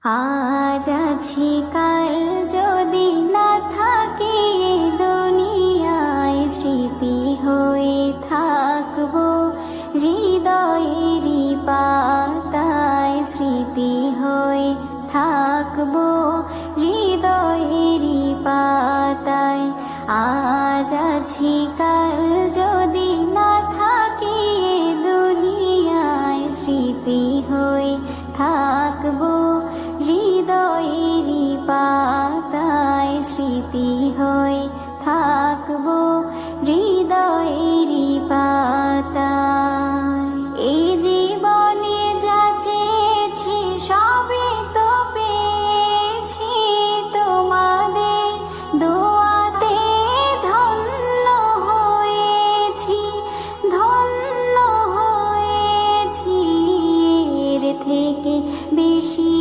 আজ আছি কাল যদি না থাকে এ দুনিয়ায়, স্মৃতি হয়ে থাকবো হৃদয়েরই পাতায়, স্মৃতি হয়ে থাকবো হৃদয়েরই পাতায়। আজ আছি কাল যদি না থাকে এ দুনিয়ায়, স্মৃতি হয়ে থাকবো